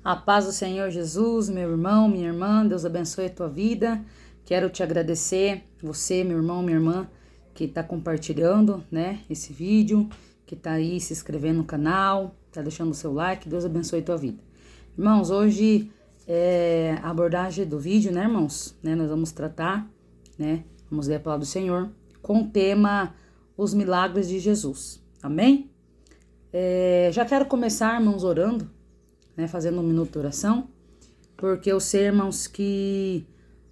A paz do Senhor Jesus, meu irmão, minha irmã, Deus abençoe a tua vida. Quero te agradecer, você, meu irmão, minha irmã, que está compartilhando, esse vídeo, que está aí se inscrevendo no canal, está deixando o seu like. Deus abençoe a tua vida. Irmãos, hoje é a abordagem do vídeo, irmãos? Nós vamos tratar, vamos ler a palavra do Senhor, com o tema Os Milagres de Jesus. Amém? Já quero começar, irmãos, orando, fazendo um minuto de oração, porque eu sei, irmãos, que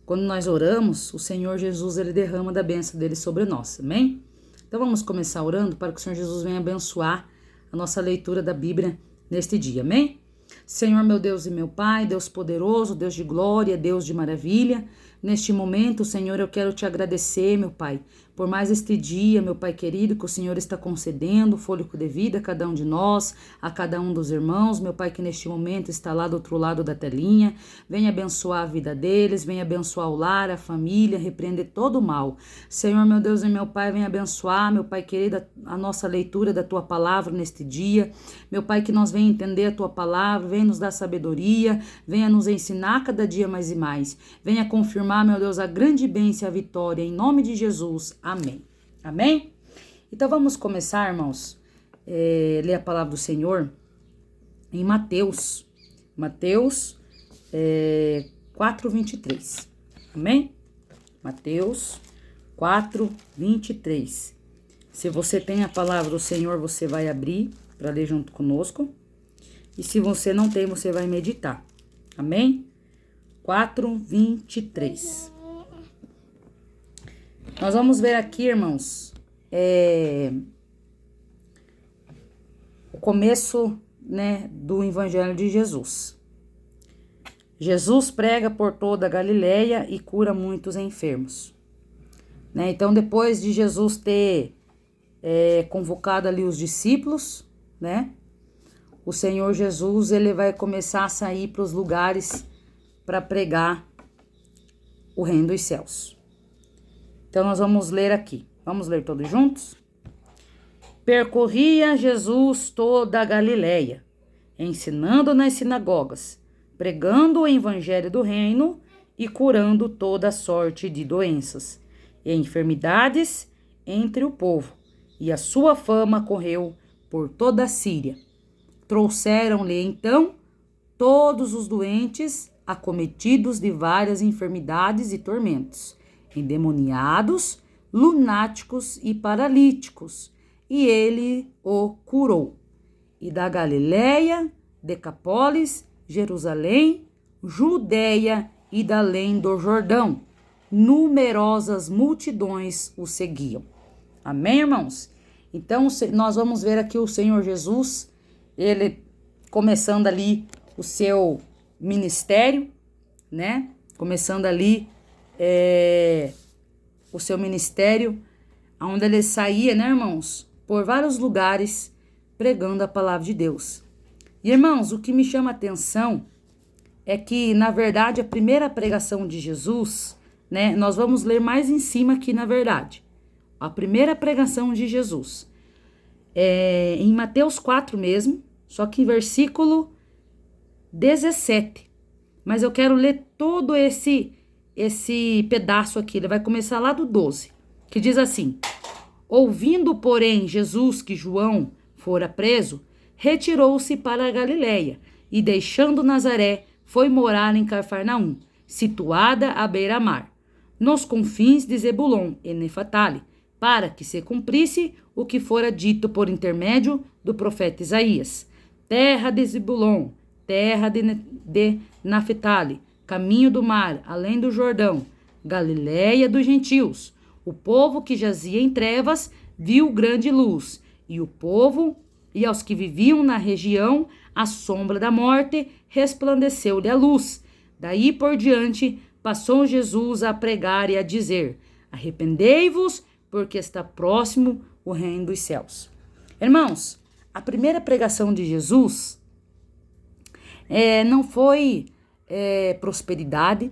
quando nós oramos, o Senhor Jesus, ele derrama da bênção dele sobre nós, amém? Então vamos começar orando para que o Senhor Jesus venha abençoar a nossa leitura da Bíblia neste dia, amém? Senhor, meu Deus e meu Pai, Deus poderoso, Deus de glória, Deus de maravilha, neste momento, Senhor, eu quero te agradecer, meu Pai, por mais este dia, meu Pai querido, que o Senhor está concedendo fôlego de vida a cada um de nós, a cada um dos irmãos, meu Pai, que neste momento está lá do outro lado da telinha. Venha abençoar a vida deles, venha abençoar o lar, a família, repreender todo o mal. Senhor, meu Deus e meu Pai, venha abençoar, meu Pai querido, a nossa leitura da Tua palavra neste dia. Meu Pai, que nós venha entender a Tua palavra, venha nos dar sabedoria, venha nos ensinar cada dia mais e mais. Venha confirmar, meu Deus, a grande bênção e a vitória, em nome de Jesus. Amém. Amém? Então vamos começar, irmãos, ler a palavra do Senhor em Mateus 4:23. Amém? Mateus 4:23. Se você tem a palavra do Senhor, você vai abrir para ler junto conosco. E se você não tem, você vai meditar. Amém? 4:23. Nós vamos ver aqui, irmãos, o começo, do Evangelho de Jesus. Jesus prega por toda a Galileia e cura muitos enfermos. Então, depois de Jesus ter convocado ali os discípulos, o Senhor Jesus, ele vai começar a sair para os lugares para pregar o reino dos céus. Então, nós vamos ler aqui. Vamos ler todos juntos? Percorria Jesus toda a Galileia, ensinando nas sinagogas, pregando o evangelho do reino e curando toda sorte de doenças e enfermidades entre o povo. E a sua fama correu por toda a Síria. Trouxeram-lhe, então, todos os doentes, acometidos de várias enfermidades e tormentos, endemoniados, lunáticos e paralíticos, e ele o curou. E da Galileia, Decapólis, Jerusalém, Judeia e da além do Jordão, numerosas multidões o seguiam. Amém, irmãos? Então, nós vamos ver aqui o Senhor Jesus, ele começando ali o seu ministério, começando ali o seu ministério, onde ele saía, irmãos, por vários lugares, pregando a palavra de Deus. E, irmãos, o que me chama a atenção é que, na verdade, a primeira pregação de Jesus, nós vamos ler mais em cima aqui, na verdade. A primeira pregação de Jesus. Em Mateus 4 mesmo, só que em versículo 17. Mas eu quero ler todo esse pedaço aqui. Ele vai começar lá do 12, que diz assim: ouvindo, porém, Jesus que João fora preso, retirou-se para a Galileia e, deixando Nazaré, foi morar em Cafarnaum, situada à beira-mar, nos confins de Zebulon e Neftali, para que se cumprisse o que fora dito por intermédio do profeta Isaías: terra de Zebulon, terra de Neftali, caminho do mar, além do Jordão, Galileia dos gentios. O povo que jazia em trevas viu grande luz, e o povo e aos que viviam na região à sombra da morte resplandeceu-lhe a luz. Daí por diante passou Jesus a pregar e a dizer: arrependei-vos, porque está próximo o reino dos céus. Irmãos, a primeira pregação de Jesus não foi prosperidade,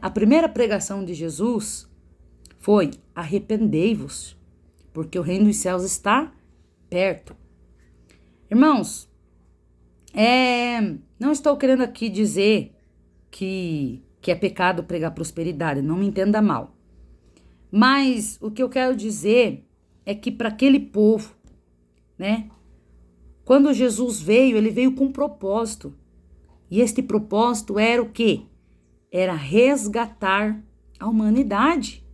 A primeira pregação de Jesus foi: arrependei-vos, porque o reino dos céus está perto. Irmãos, Não estou querendo aqui dizer que é pecado pregar prosperidade, não me entenda mal. Mas o que eu quero dizer é que para aquele povo, né? Quando Jesus veio, ele veio com um propósito. E este propósito era o quê? Era resgatar a humanidade.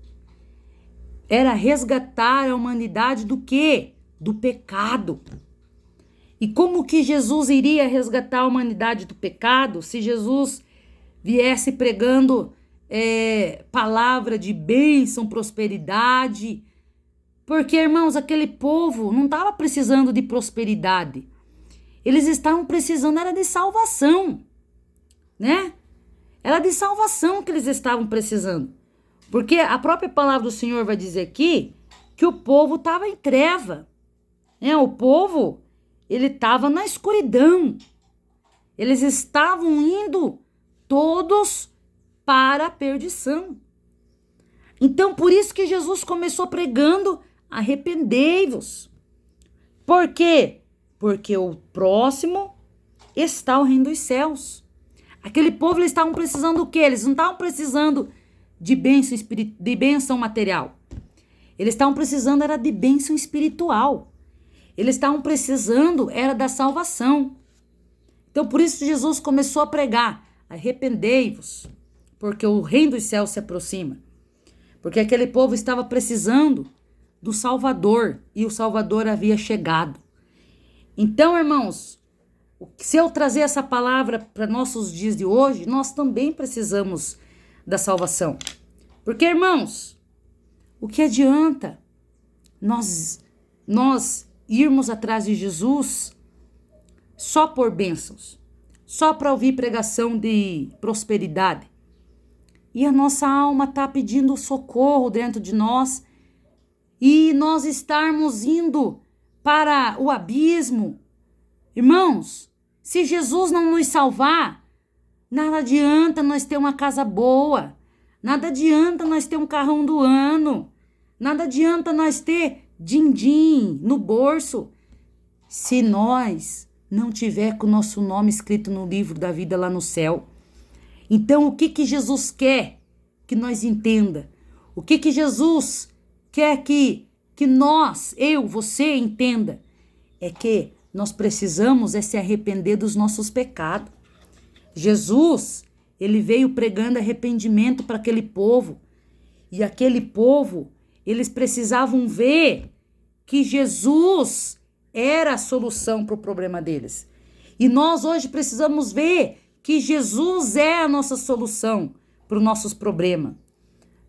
Era resgatar a humanidade do quê? Do pecado. E como que Jesus iria resgatar a humanidade do pecado se Jesus viesse pregando palavra de bênção, prosperidade? Porque, irmãos, aquele povo não estava precisando de prosperidade. Eles estavam precisando, era de salvação, né? Era de salvação que eles estavam precisando. Porque a própria palavra do Senhor vai dizer aqui que o povo estava em treva. Né? O povo, ele estava na escuridão. Eles estavam indo todos para a perdição. Então, por isso que Jesus começou pregando: arrependei-vos. Por quê? Porque o próximo está o reino dos céus. Aquele povo, eles estavam precisando do quê? Eles não estavam precisando de bênção material. Eles estavam precisando era de bênção espiritual. Eles estavam precisando era da salvação. Então, por isso Jesus começou a pregar: arrependei-vos, porque o reino dos céus se aproxima. Porque aquele povo estava precisando do Salvador, e o Salvador havia chegado. Então, irmãos, se eu trazer essa palavra para nossos dias de hoje, nós também precisamos da salvação. Porque, irmãos, o que adianta nós irmos atrás de Jesus só por bênçãos, só para ouvir pregação de prosperidade? E a nossa alma está pedindo socorro dentro de nós, e nós estarmos indo para o abismo. Irmãos, se Jesus não nos salvar, nada adianta nós ter uma casa boa, nada adianta nós ter um carrão do ano, nada adianta nós ter din-din no bolso, se nós não tiver com o nosso nome escrito no livro da vida lá no céu. Então, o que Jesus quer que nós entenda? O que Jesus quer que nós, você entenda? É que nós precisamos se arrepender dos nossos pecados. Jesus, ele veio pregando arrependimento para aquele povo. E aquele povo, eles precisavam ver que Jesus era a solução para o problema deles. E nós hoje precisamos ver que Jesus é a nossa solução para os nossos problemas.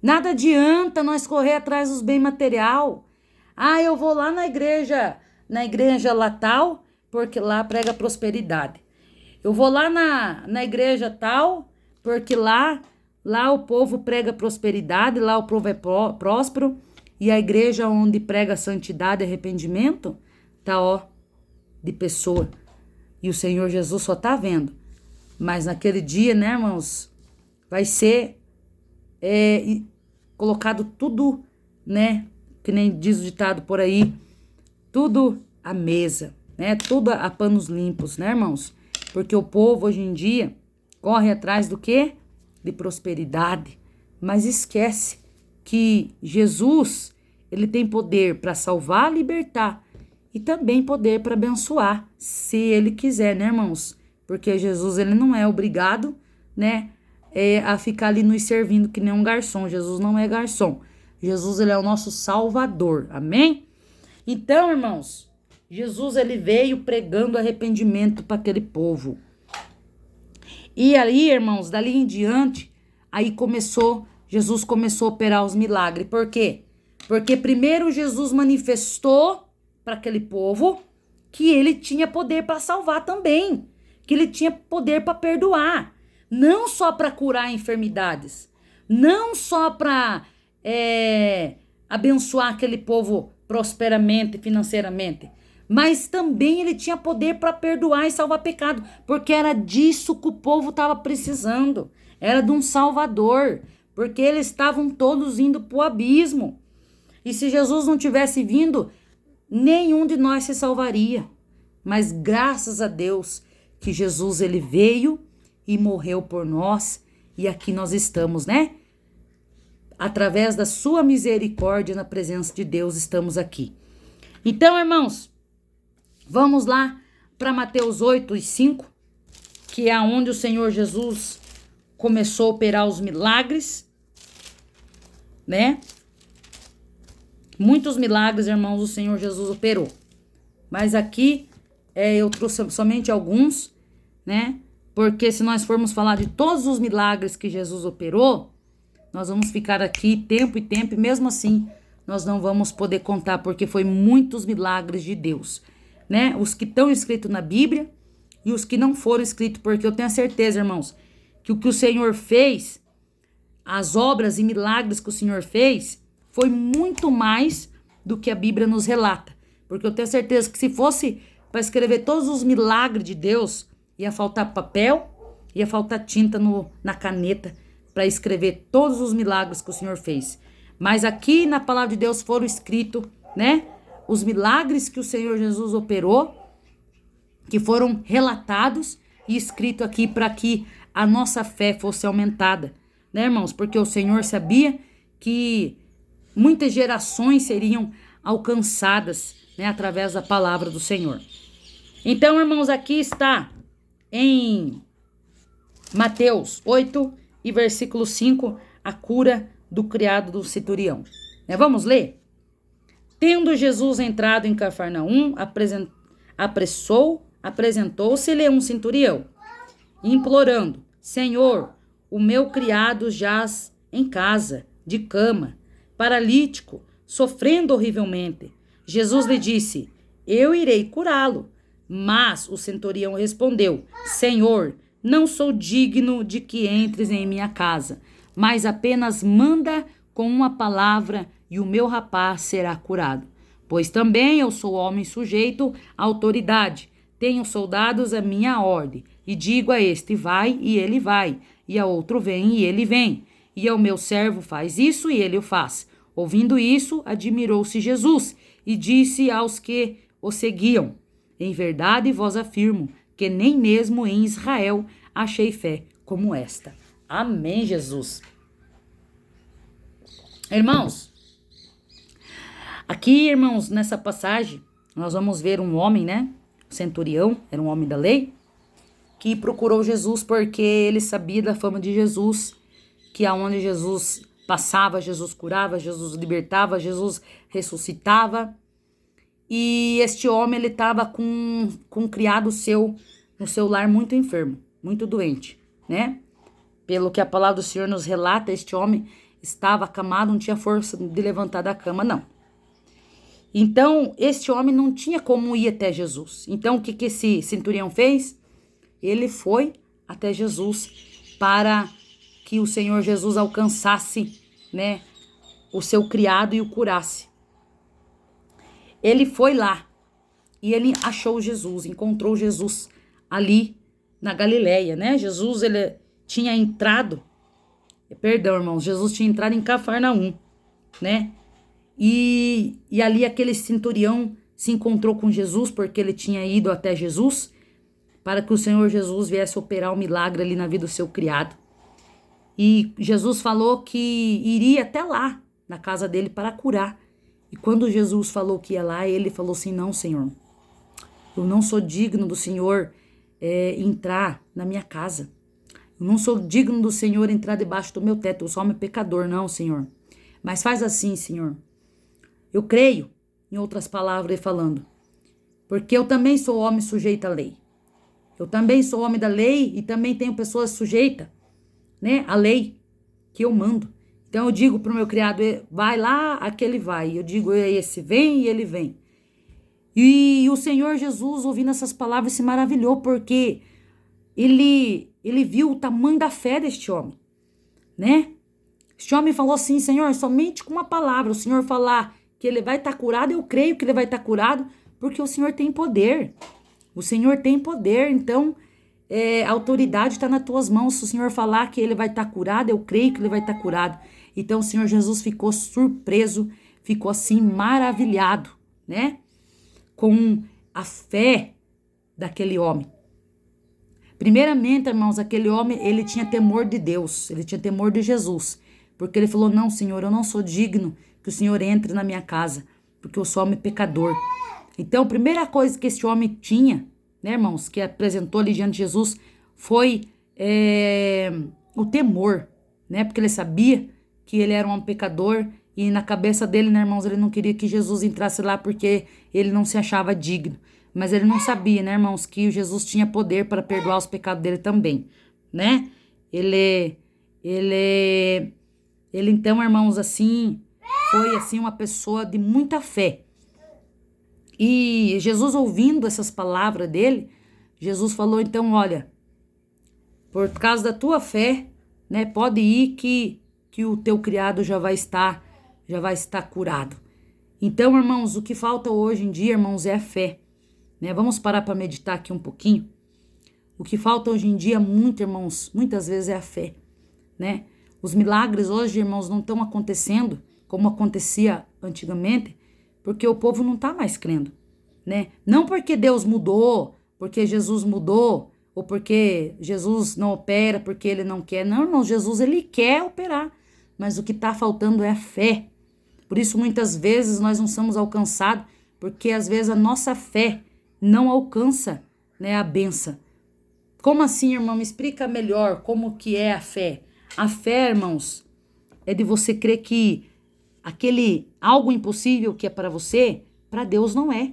Nada adianta nós correr atrás dos bens material. Eu vou lá na igreja lá tal, porque lá prega prosperidade. Eu vou lá na igreja tal, porque lá o povo prega prosperidade, lá o povo é próspero, e a igreja onde prega santidade e arrependimento, tá de pessoa. E o Senhor Jesus só tá vendo. Mas naquele dia, né, irmãos, vai ser colocado tudo, né, que nem diz o ditado por aí, tudo à mesa, né, tudo a panos limpos, né, irmãos? Porque o povo hoje em dia corre atrás do quê? De prosperidade, mas esquece que Jesus, ele tem poder para salvar, libertar, e também poder para abençoar, se ele quiser, né, irmãos? Porque Jesus, ele não é obrigado, né, a ficar ali nos servindo que nem um garçom. Jesus não é garçom. Jesus, ele é o nosso Salvador. Amém? Então, irmãos, Jesus, ele veio pregando arrependimento para aquele povo. E aí, irmãos, dali em diante, Jesus começou a operar os milagres. Por quê? Porque primeiro Jesus manifestou para aquele povo que ele tinha poder para salvar também, que ele tinha poder para perdoar, não só para curar enfermidades, não só para abençoar aquele povo prosperamente, financeiramente, mas também ele tinha poder para perdoar e salvar pecado, porque era disso que o povo estava precisando, era de um salvador, porque eles estavam todos indo para o abismo. E se Jesus não tivesse vindo, nenhum de nós se salvaria. Mas graças a Deus que Jesus ele veio e morreu por nós e aqui nós estamos, né? Através da sua misericórdia na presença de Deus estamos aqui. Então, irmãos, vamos lá para Mateus 8:5, que é onde o Senhor Jesus começou a operar os milagres, né? Muitos milagres, irmãos, o Senhor Jesus operou. Mas aqui eu trouxe somente alguns, né? Porque se nós formos falar de todos os milagres que Jesus operou, nós vamos ficar aqui tempo e tempo, e mesmo assim nós não vamos poder contar, porque foi muitos milagres de Deus, né? Os que estão escritos na Bíblia e os que não foram escritos, porque eu tenho a certeza, irmãos, que o que o Senhor fez, as obras e milagres que o Senhor fez, foi muito mais do que a Bíblia nos relata. Porque eu tenho certeza que se fosse para escrever todos os milagres de Deus, ia faltar papel, ia faltar tinta na caneta para escrever todos os milagres que o Senhor fez. Mas aqui na palavra de Deus foram escritos, né? Os milagres que o Senhor Jesus operou, que foram relatados e escritos aqui para que a nossa fé fosse aumentada, né, irmãos? Porque o Senhor sabia que muitas gerações seriam alcançadas, né, através da palavra do Senhor. Então, irmãos, aqui está em Mateus 8 e versículo 5, a cura do criado do centurião. Né? Vamos ler? Tendo Jesus entrado em Cafarnaum, apresentou-se-lhe um centurião, implorando: Senhor, o meu criado jaz em casa, de cama, paralítico, sofrendo horrivelmente. Jesus lhe disse: eu irei curá-lo. Mas o centurião respondeu: Senhor, não sou digno de que entres em minha casa, mas apenas manda com uma palavra e o meu rapaz será curado. Pois também eu sou homem sujeito à autoridade, tenho soldados à minha ordem, e digo a este: vai, e ele vai, e a outro: vem, e ele vem, e ao meu servo: faz isso, e ele o faz. Ouvindo isso, admirou-se Jesus, e disse aos que o seguiam: em verdade vos afirmo que nem mesmo em Israel achei fé como esta. Amém, Jesus. Irmãos, aqui, irmãos, nessa passagem, nós vamos ver um homem, né? O centurião, era um homem da lei, que procurou Jesus porque ele sabia da fama de Jesus, que aonde Jesus passava, Jesus curava, Jesus libertava, Jesus ressuscitava. E este homem, ele estava com um criado seu, no seu lar, muito enfermo, muito doente, né? Pelo que a palavra do Senhor nos relata, este homem estava acamado, não tinha força de levantar da cama, não. Então, este homem não tinha como ir até Jesus. Então, o que esse centurião fez? Ele foi até Jesus para que o Senhor Jesus alcançasse, né, o seu criado e o curasse. Ele foi lá e ele achou Jesus, encontrou Jesus ali na Galileia, né? Jesus, ele tinha entrado, irmãos, Jesus tinha entrado em Cafarnaum, né? E ali aquele centurião se encontrou com Jesus porque ele tinha ido até Jesus para que o Senhor Jesus viesse operar um milagre ali na vida do seu criado. E Jesus falou que iria até lá, na casa dele, para curar. E quando Jesus falou que ia lá, ele falou assim: não, Senhor, eu não sou digno do Senhor entrar na minha casa. Eu não sou digno do Senhor entrar debaixo do meu teto. Eu sou homem pecador, não, Senhor. Mas faz assim, Senhor. Eu creio, em outras palavras, ele falando, porque eu também sou homem sujeito à lei. Eu também sou homem da lei e também tenho pessoas sujeitas, né, à lei que eu mando. Então eu digo pro meu criado: vai lá, aquele vai. Eu digo: esse vem, e ele vem. E o Senhor Jesus, ouvindo essas palavras, se maravilhou, porque ele viu o tamanho da fé deste homem, né? Este homem falou assim: Senhor, somente com uma palavra, o Senhor falar que ele vai estar curado, eu creio que ele vai estar curado, porque o Senhor tem poder. O Senhor tem poder, então a autoridade está nas tuas mãos. Se o Senhor falar que ele vai estar curado, eu creio que ele vai estar curado. Então o Senhor Jesus ficou surpreso, ficou assim maravilhado, né? Com a fé daquele homem. Primeiramente, irmãos, aquele homem, ele tinha temor de Deus, ele tinha temor de Jesus, porque ele falou: não, Senhor, eu não sou digno que o Senhor entre na minha casa, porque eu sou homem pecador. Então, a primeira coisa que esse homem tinha, né, irmãos, que apresentou ali diante de Jesus, foi o temor, né, porque ele sabia que ele era um homem pecador, e na cabeça dele, né, irmãos, ele não queria que Jesus entrasse lá porque ele não se achava digno. Mas ele não sabia, né, irmãos, que Jesus tinha poder para perdoar os pecados dele também, né? Ele então, irmãos, assim, foi assim uma pessoa de muita fé. E Jesus, ouvindo essas palavras dele, Jesus falou: então, olha, por causa da tua fé, né, pode ir que o teu criado já vai estar curado. Então, irmãos, o que falta hoje em dia, irmãos, é a fé. Né? Vamos parar para meditar aqui um pouquinho. O que falta hoje em dia, muito, irmãos, muitas vezes é a fé, né? Os milagres hoje, irmãos, não estão acontecendo como acontecia antigamente, porque o povo não está mais crendo, né? Não porque Deus mudou, porque Jesus mudou, ou porque Jesus não opera, porque ele não quer. Não, irmão, Jesus, ele quer operar, mas o que está faltando é a fé. Por isso, muitas vezes, nós não somos alcançados, porque às vezes a nossa fé não alcança, né, a bênção. Como assim, irmão? Me explica melhor como que é a fé. A fé, irmãos, é de você crer que aquele algo impossível que é para você, para Deus não é.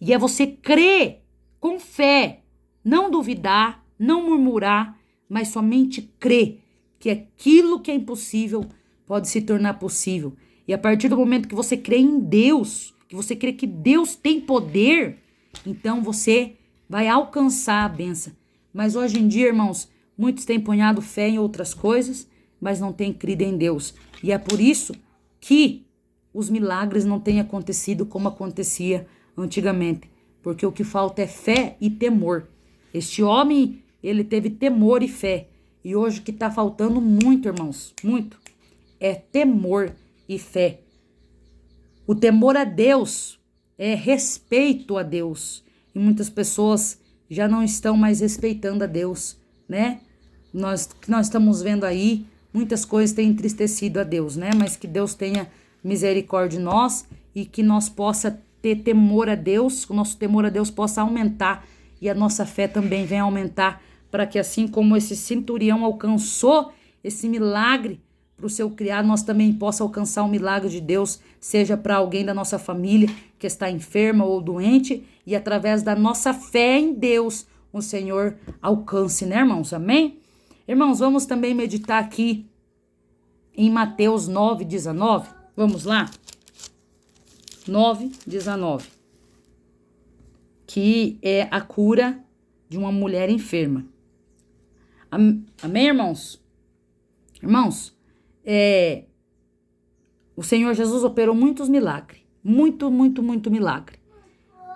E é você crer com fé, não duvidar, não murmurar, mas somente crer que aquilo que é impossível pode se tornar possível. E a partir do momento que você crê em Deus, que você crê que Deus tem poder, então você vai alcançar a bênção. Mas hoje em dia, irmãos, muitos têm ponhado fé em outras coisas, mas não têm crido em Deus. E é por isso que os milagres não têm acontecido como acontecia antigamente. Porque o que falta é fé e temor. Este homem, ele teve temor e fé. E hoje o que está faltando muito, irmãos, muito, é temor e fé. O temor a Deus é respeito a Deus. E muitas pessoas já não estão mais respeitando a Deus, né? Que nós estamos vendo aí, muitas coisas têm entristecido a Deus, né? Mas que Deus tenha misericórdia de nós e que nós possa ter temor a Deus, que o nosso temor a Deus possa aumentar e a nossa fé também venha aumentar, para que assim como esse centurião alcançou esse milagre para o seu criado, nós também possa alcançar o milagre de Deus, seja para alguém da nossa família que está enferma ou doente, e através da nossa fé em Deus, o Senhor alcance, né, irmãos? Amém? Irmãos, vamos também meditar aqui em Mateus 9:19. Vamos lá? 9:19. Que é a cura de uma mulher enferma. Amém, irmãos? Irmãos, o Senhor Jesus operou muitos milagres. Muito milagre.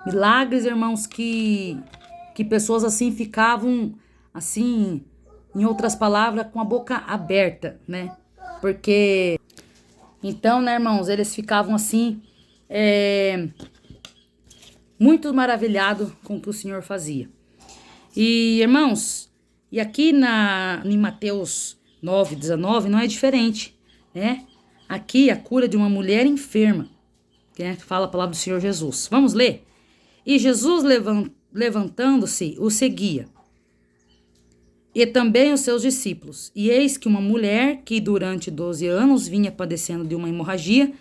Milagres, irmãos, que pessoas assim ficavam, assim, em outras palavras, com a boca aberta, né? Porque, então, né, irmãos, eles ficavam assim, muito maravilhados com o que o Senhor fazia. E, irmãos, e aqui em Mateus 9:19 não é diferente, né? Aqui a cura de uma mulher enferma, que fala a palavra do Senhor Jesus. Vamos ler? E Jesus, levantando-se, o seguia, e também os seus discípulos. E eis que uma mulher, que durante 12 anos vinha padecendo de uma hemorragia,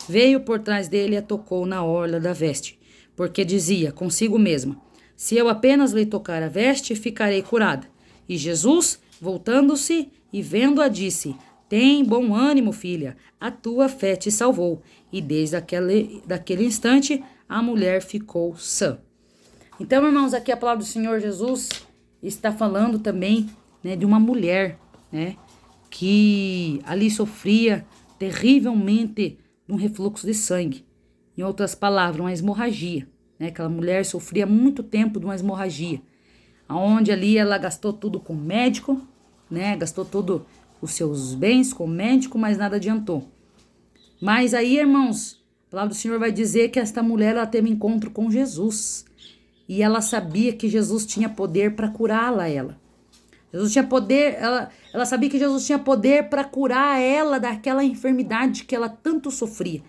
veio por trás dele e a tocou na orla da veste, porque dizia consigo mesma: se eu apenas lhe tocar a veste, ficarei curada. E Jesus, voltando-se e vendo-a, disse: tem bom ânimo, filha, a tua fé te salvou. E desde daquele instante, a mulher ficou sã. Então, irmãos, aqui a palavra do Senhor Jesus está falando também, né, de uma mulher, né, que ali sofria terrivelmente de um refluxo de sangue. Em outras palavras, uma hemorragia. Né, aquela mulher sofria muito tempo de uma hemorragia, onde ali ela gastou tudo com médico, né, gastou tudo os seus bens com o médico, mas nada adiantou. Mas aí, irmãos, a palavra do Senhor vai dizer que esta mulher ela teve encontro com Jesus. e ela sabia que Jesus tinha poder para curá-la, ela. Jesus tinha poder, ela sabia que Jesus tinha poder para curar ela daquela enfermidade que ela tanto sofria.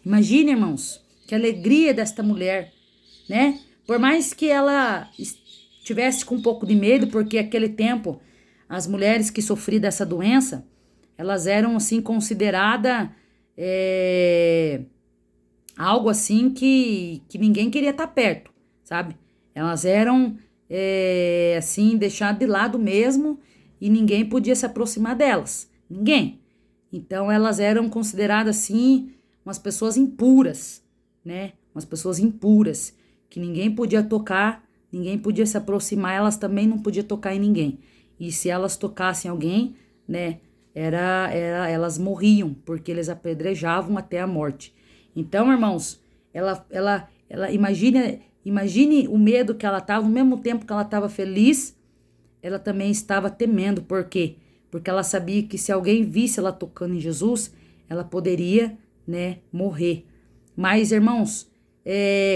Imagine, irmãos, que alegria desta mulher, né? Por mais que ela estivesse com um pouco de medo, porque naquele tempo as mulheres que sofriam dessa doença, elas eram assim consideradas algo assim que ninguém queria estar perto, sabe? Elas eram assim deixadas de lado mesmo e ninguém podia se aproximar delas, ninguém. Então elas eram consideradas assim umas pessoas impuras, né? Umas pessoas impuras que ninguém podia tocar, ninguém podia se aproximar, elas também não podiam tocar em ninguém. E se elas tocassem alguém, né, elas morriam, porque eles apedrejavam até a morte. Então, irmãos, ela imagine o medo que ela estava, no mesmo tempo que ela estava feliz, ela também estava temendo. Por quê? Porque ela sabia que se alguém visse ela tocando em Jesus, ela poderia, né, morrer. Mas, irmãos,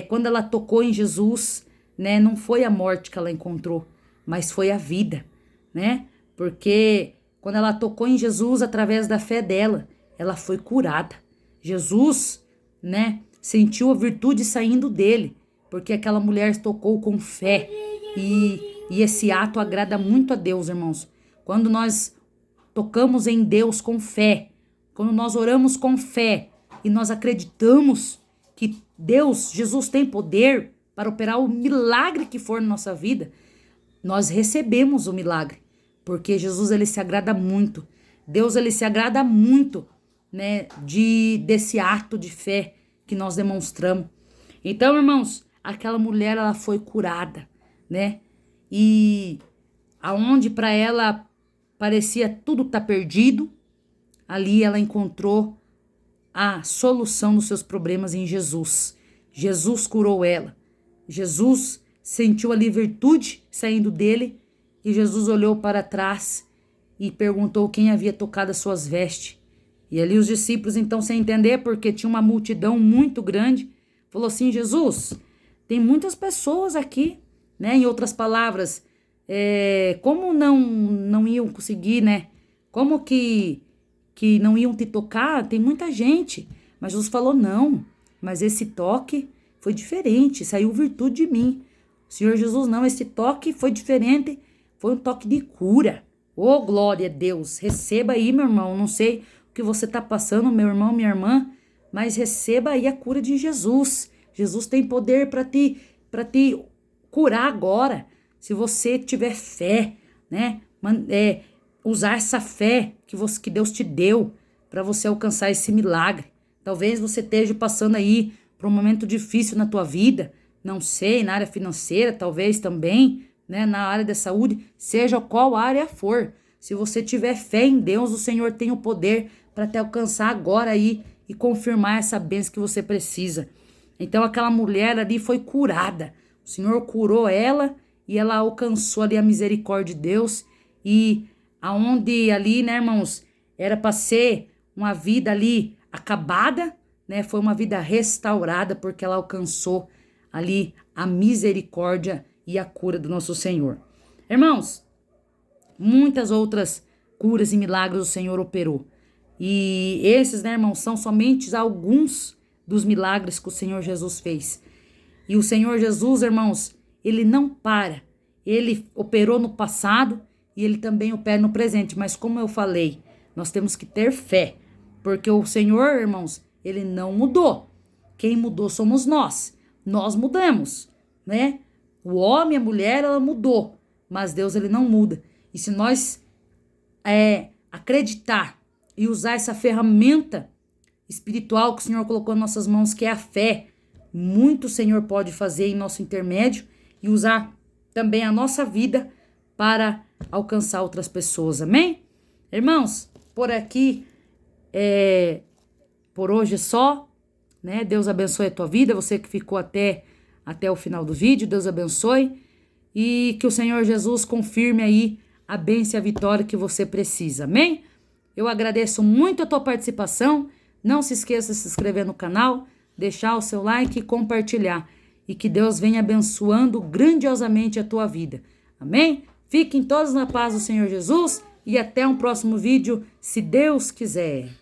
quando ela tocou em Jesus, né, não foi a morte que ela encontrou, mas foi a vida, né? Porque quando ela tocou em Jesus, através da fé dela, ela foi curada. Jesus, né, sentiu a virtude saindo dele, porque aquela mulher tocou com fé. E esse ato agrada muito a Deus, irmãos. Quando nós tocamos em Deus com fé, quando nós oramos com fé e nós acreditamos que Deus, Jesus tem poder para operar o milagre que for na nossa vida, nós recebemos o milagre, porque Jesus, ele se agrada muito. Deus, ele se agrada muito, né, desse ato de fé que nós demonstramos. Então, irmãos, aquela mulher, ela foi curada, né? E aonde para ela parecia tudo tá perdido, ali ela encontrou a solução dos seus problemas em Jesus. Jesus curou ela. Jesus sentiu ali virtude saindo dele e Jesus olhou para trás e perguntou quem havia tocado as suas vestes. E ali os discípulos, então, sem entender, porque tinha uma multidão muito grande, falou assim: Jesus, tem muitas pessoas aqui, né? Em outras palavras, como não iam conseguir, né? Como que não iam te tocar? Tem muita gente. Mas Jesus falou: não, mas esse toque foi diferente, saiu virtude de mim. O Senhor Jesus, não, esse toque foi diferente, foi um toque de cura. Oh, glória a Deus, receba aí, meu irmão, não sei o que você está passando, meu irmão, minha irmã, mas receba aí a cura de Jesus. Jesus tem poder para te curar agora, se você tiver fé, né? Usar essa fé que Deus te deu para você alcançar esse milagre. Talvez você esteja passando aí por um momento difícil na tua vida, não sei, na área financeira, talvez também, né, na área da saúde, seja qual área for. Se você tiver fé em Deus, o Senhor tem o poder para te alcançar agora aí e confirmar essa bênção que você precisa. Então aquela mulher ali foi curada. O Senhor curou ela e ela alcançou ali a misericórdia de Deus. E aonde ali, né, irmãos, era para ser uma vida ali acabada, né, foi uma vida restaurada, porque ela alcançou ali a misericórdia e a cura do nosso Senhor. Irmãos, muitas outras curas e milagres o Senhor operou. E esses, né, irmãos, são somente alguns dos milagres que o Senhor Jesus fez. E o Senhor Jesus, irmãos, ele não para. Ele operou no passado e ele também opera no presente. Mas como eu falei, nós temos que ter fé. Porque o Senhor, irmãos, ele não mudou. Quem mudou somos nós. Nós mudamos, né? O homem, a mulher, ela mudou. Mas Deus, ele não muda. E se nós acreditar e usar essa ferramenta espiritual que o Senhor colocou em nossas mãos, que é a fé, muito o Senhor pode fazer em nosso intermédio e usar também a nossa vida para alcançar outras pessoas. Amém? Irmãos, por aqui, por hoje é só, né? Deus abençoe a tua vida, você que ficou até o final do vídeo, Deus abençoe e que o Senhor Jesus confirme aí a bênção e a vitória que você precisa. Amém? Eu agradeço muito a tua participação. Não se esqueça de se inscrever no canal, deixar o seu like e compartilhar. e que Deus venha abençoando grandiosamente a tua vida. Amém? Fiquem todos na paz do Senhor Jesus e até um próximo vídeo, se Deus quiser.